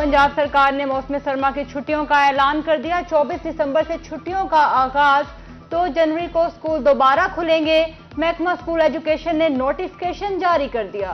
पंजाब सरकार ने मौसम सरमा की छुट्टियों का ऐलान कर दिया। 24 दिसंबर से छुट्टियों का आगाज, 2 जनवरी को स्कूल दोबारा खुलेंगे। महकमा स्कूल एजुकेशन ने नोटिफिकेशन जारी कर दिया।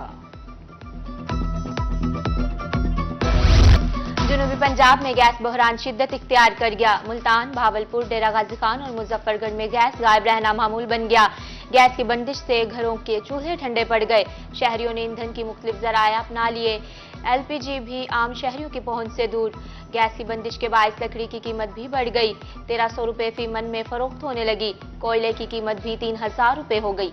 जनूबी पंजाब में गैस बहरान शिद्दत इख्तियार कर गया। मुल्तान, भावलपुर, डेरा गाजी खान और मुजफ्फरगढ़ में गैस गायब रहना मामूल बन गया। गैस की बंदिश से घरों के चूल्हे ठंडे पड़ गए। शहरियों ने ईंधन की मुख्तलिफ जराए अपना लिए। एलपीजी भी आम शहरियों की पहुंच से दूर। गैस की बंदिश के बायस लकड़ी की कीमत भी बढ़ गई। 1300 रुपए फी मन में फरोख्त होने लगी। कोयले की कीमत भी 3000 रुपए हो गई।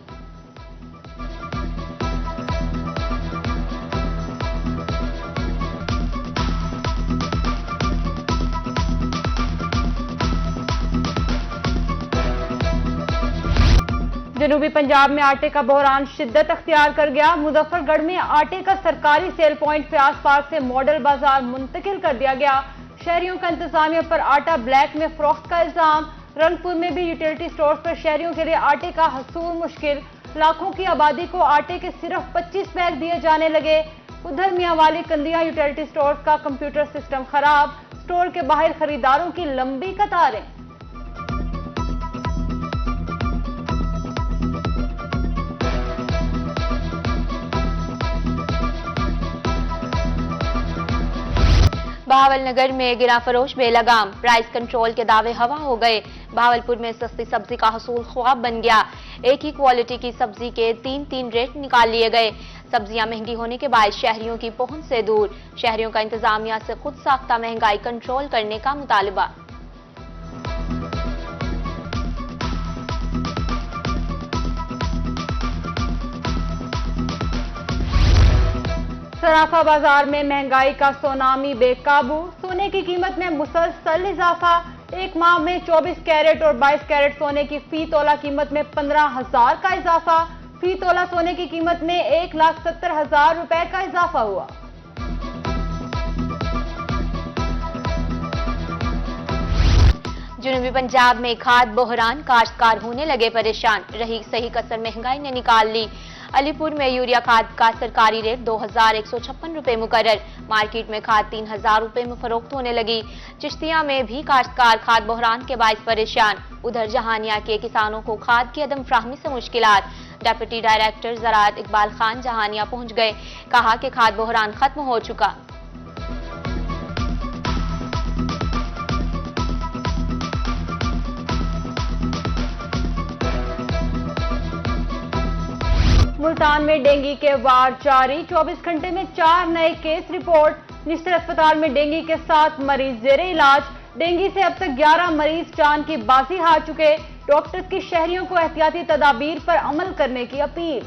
जनूबी पंजाब में आटे का बहरान शिद्दत अख्तियार कर गया। मुजफ्फरगढ़ में आटे का सरकारी सेल पॉइंट फ्याज पार्क से मॉडल बाजार मुंतकिल कर दिया गया। शहरियों का इंतजामिया पर आटा ब्लैक में फरोख्त का इल्जाम। रंगपुर में भी यूटिलिटी स्टोर्स पर शहरियों के लिए आटे का हसूल मुश्किल। लाखों की आबादी को आटे के सिर्फ 25 बैग दिए जाने लगे। उधर मियांवाली कंदियां यूटिलिटी स्टोर्स का कंप्यूटर सिस्टम खराब। स्टोर के बाहर खरीदारों की लंबी कतारें। बहावलनगर में गिरा फरोश बेलगाम। प्राइस कंट्रोल के दावे हवा हो गए। बहावलपुर में सस्ती सब्जी का हसूल ख्वाब बन गया। एक ही क्वालिटी की सब्जी के 3 रेट निकाल लिए गए। सब्जियां महंगी होने के बाद शहरियों की पहुंच से दूर। शहरियों का इंतजामिया से खुद साख्ता महंगाई कंट्रोल करने का मुतालबा। सराफा बाजार में महंगाई का सुनामी बेकाबू। सोने की कीमत में मुसलसल इजाफा। एक माह में 24 कैरेट और 22 कैरेट सोने की फी तोला कीमत में 15,000 का इजाफा। फी तोला सोने की कीमत में 1,70,000 रुपए का इजाफा हुआ। जनूबी पंजाब में खाद बहरान, काश्तकार होने लगे परेशान। रही सही कसर महंगाई ने निकाल ली। अलीपुर में यूरिया खाद का सरकारी रेट 2,156 रुपए मुकर्रर। मार्केट में खाद 3,000 रुपए में फरोख्त होने लगी। चिश्तिया में भी काश्तकार खाद बहरान के बायस परेशान। उधर जहानिया के किसानों को खाद की अदम फ्राहमी से मुश्किलात। डेप्यूटी डायरेक्टर ज़राअत इकबाल खान जहानिया पहुंच गए। कहा कि खाद बहरान खत्म हो चुका। मुल्तान में डेंगू के वार जारी। 24 घंटे में 4 नए केस रिपोर्ट। निश्चित अस्पताल में डेंगू के 7 मरीज जेरे इलाज। डेंगू से अब तक 11 मरीज जान की बाजी हार चुके। डॉक्टर्स की शहरियों को एहतियाती तदाबीर पर अमल करने की अपील।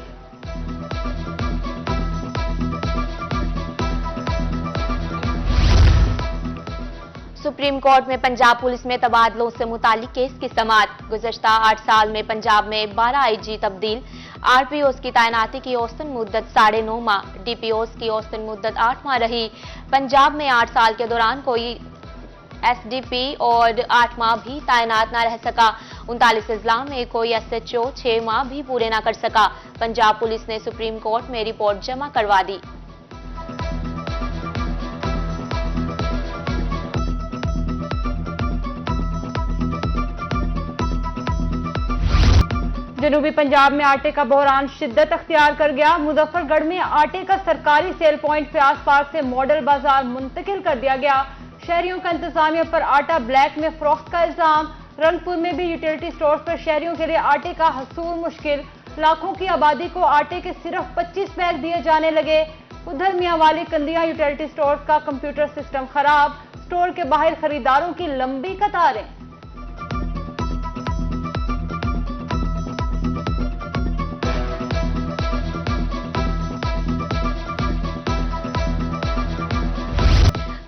सुप्रीम कोर्ट में पंजाब पुलिस में तबादलों से मुतालिक केस की समाअत। गुज़श्ता 8 साल में पंजाब में 12 आईजी तब्दील। आरपीओस की तैनाती की औसतन मुद्दत 9.5 माह। डीपीओस की औसतन मुद्दत 8 माह रही। पंजाब में 8 साल के दौरान कोई एसडीपी और 8 माह भी तैनात न रह सका। 39 अजला में कोई एसएचओ 6 माह भी पूरे न कर सका। पंजाब पुलिस ने सुप्रीम कोर्ट में रिपोर्ट जमा करवा दी। जनूबी पंजाब में आटे का बहरान शिद्दत अख्तियार कर गया। मुजफ्फरगढ़ में आटे का सरकारी सेल पॉइंट फ्याज पार्क से मॉडल बाजार मुंतकिल कर दिया गया। शहरियों का इंतजामिया पर आटा ब्लैक में फरोख्त का इल्जाम। रंगपुर में भी यूटिलिटी स्टोर्स पर शहरियों के लिए आटे का हसूल मुश्किल। लाखों की आबादी को आटे के सिर्फ 25 बैग दिए जाने लगे। उधर मियांवाली कंदियां यूटिलिटी स्टोर्स का कंप्यूटर सिस्टम खराब। स्टोर के बाहर खरीदारों की लंबी कतारें।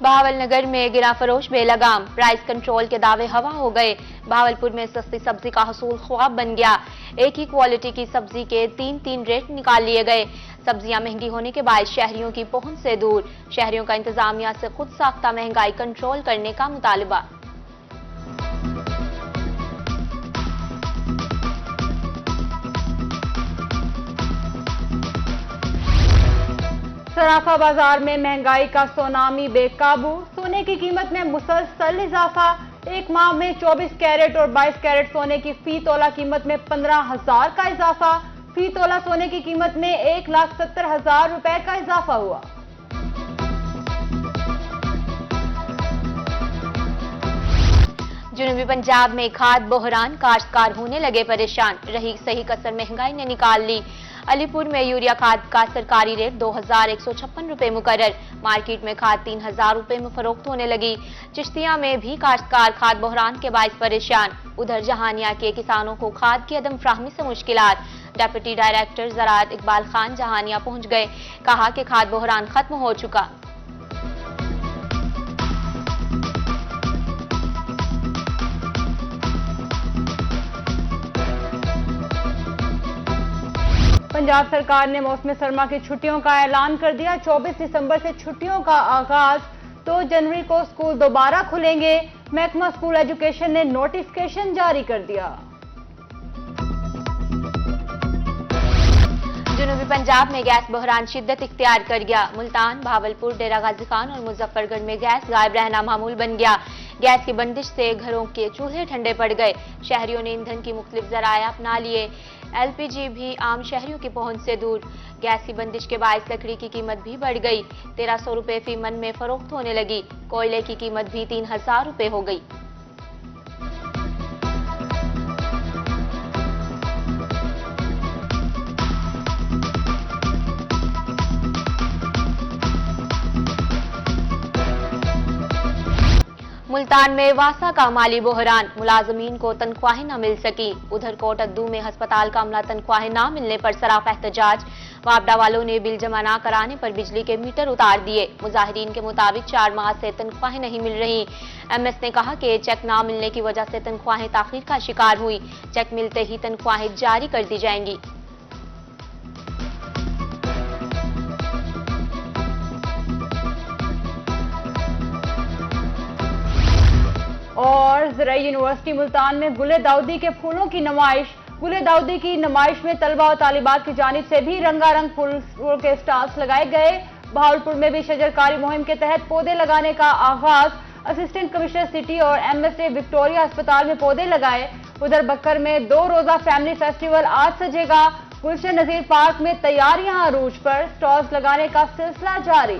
बहावलनगर में गिरा फरोश बेलगाम। प्राइस कंट्रोल के दावे हवा हो गए। बहावलपुर में सस्ती सब्जी का हसूल ख्वाब बन गया। एक ही क्वालिटी की सब्जी के 3 रेट निकाल लिए गए। सब्जियां महंगी होने के बाद शहरियों की पहुंच से दूर। शहरियों का इंतजामिया से खुद साख्ता महंगाई कंट्रोल करने का मुतालबा। सराफा बाजार में महंगाई का सुनामी बेकाबू, सोने की कीमत में मुसलसल इजाफा। एक माह में 24 कैरेट और 22 कैरेट सोने की फी तोला कीमत में 15,000 का इजाफा। फी तोला सोने की कीमत में 1,70,000 रुपए का इजाफा हुआ। जुनूबी पंजाब में खाद बहरान, काश्तकार होने लगे परेशान, रही सही कसर महंगाई ने निकाल ली। अलीपुर में यूरिया खाद का सरकारी रेट 2,156 रुपए मुकर्रर, मार्केट में खाद 3,000 रुपए में फरोख्त होने लगी। चिश्तिया में भी काश्तकार खाद बहरान के बाइस परेशान। उधर जहानिया के किसानों को खाद की अदम फ्राहमी से मुश्किलात। डेप्यूटी डायरेक्टर ज़राअत इकबाल खान जहानिया पहुंच गए, कहा कि खाद बहरान खत्म हो चुका। पंजाब सरकार ने मौसम सरमा की छुट्टियों का ऐलान कर दिया। 24 दिसंबर से छुट्टियों का आगाज, 2 जनवरी को स्कूल दोबारा खुलेंगे। महकमा स्कूल एजुकेशन ने नोटिफिकेशन जारी कर दिया। जुनूबी पंजाब में गैस बहरान शिद्दत इख्तियार कर गया। मुल्तान, भावलपुर, डेरा गाजी खान और मुजफ्फरगढ़ में गैस गायब रहना मामूल बन गया। गैस की बंदिश से घरों के चूल्हे ठंडे पड़ गए। शहरियों ने ईंधन की मुख्तलिफ जराया अपना लिए। एलपीजी भी आम शहरियों की पहुंच से दूर। गैस की बंदिश के बायस लकड़ी की कीमत भी बढ़ गई, 1,300 रुपए फी मन में फरोख्त होने लगी। कोयले की कीमत भी 3,000 रुपए हो गई। मुल्तान में वासा का माली बहरान, मुलाजमीन को तनख्वाहें न मिल सकी। उधर कोट अद्दू में अस्पताल का अमला तनख्वाहें न मिलने पर सराफा एहतजाज। वापडा वालों ने बिल जमा न कराने पर बिजली के मीटर उतार दिए। मुजाहिरीन के मुताबिक 4 माह से तनख्वाहें नहीं मिल रही। एमएस ने कहा कि चेक न मिलने की वजह से तनख्वाहें ताखीर का शिकार हुई। चेक मिलते ही तनख्वाहें जारी कर दी जाएंगी। और ज़राई यूनिवर्सिटी मुल्तान में गुले दाऊदी के फूलों की नुमाइश। गुले दाऊदी की नुमाइश में तलबा और तालिबात की जानिब से भी रंगारंग फूलों के स्टॉल्स लगाए गए। बहावलपुर में भी शजरकारी मुहिम के तहत पौधे लगाने का आगाज। असिस्टेंट कमिश्नर सिटी और एमएस ने विक्टोरिया अस्पताल में पौधे लगाए। उधर बक्कर में 2 रोजा फैमिली फेस्टिवल आज सजेगा। गुलशन नजीर पार्क में तैयारियां अरूज पर, स्टॉल्स लगाने का सिलसिला जारी।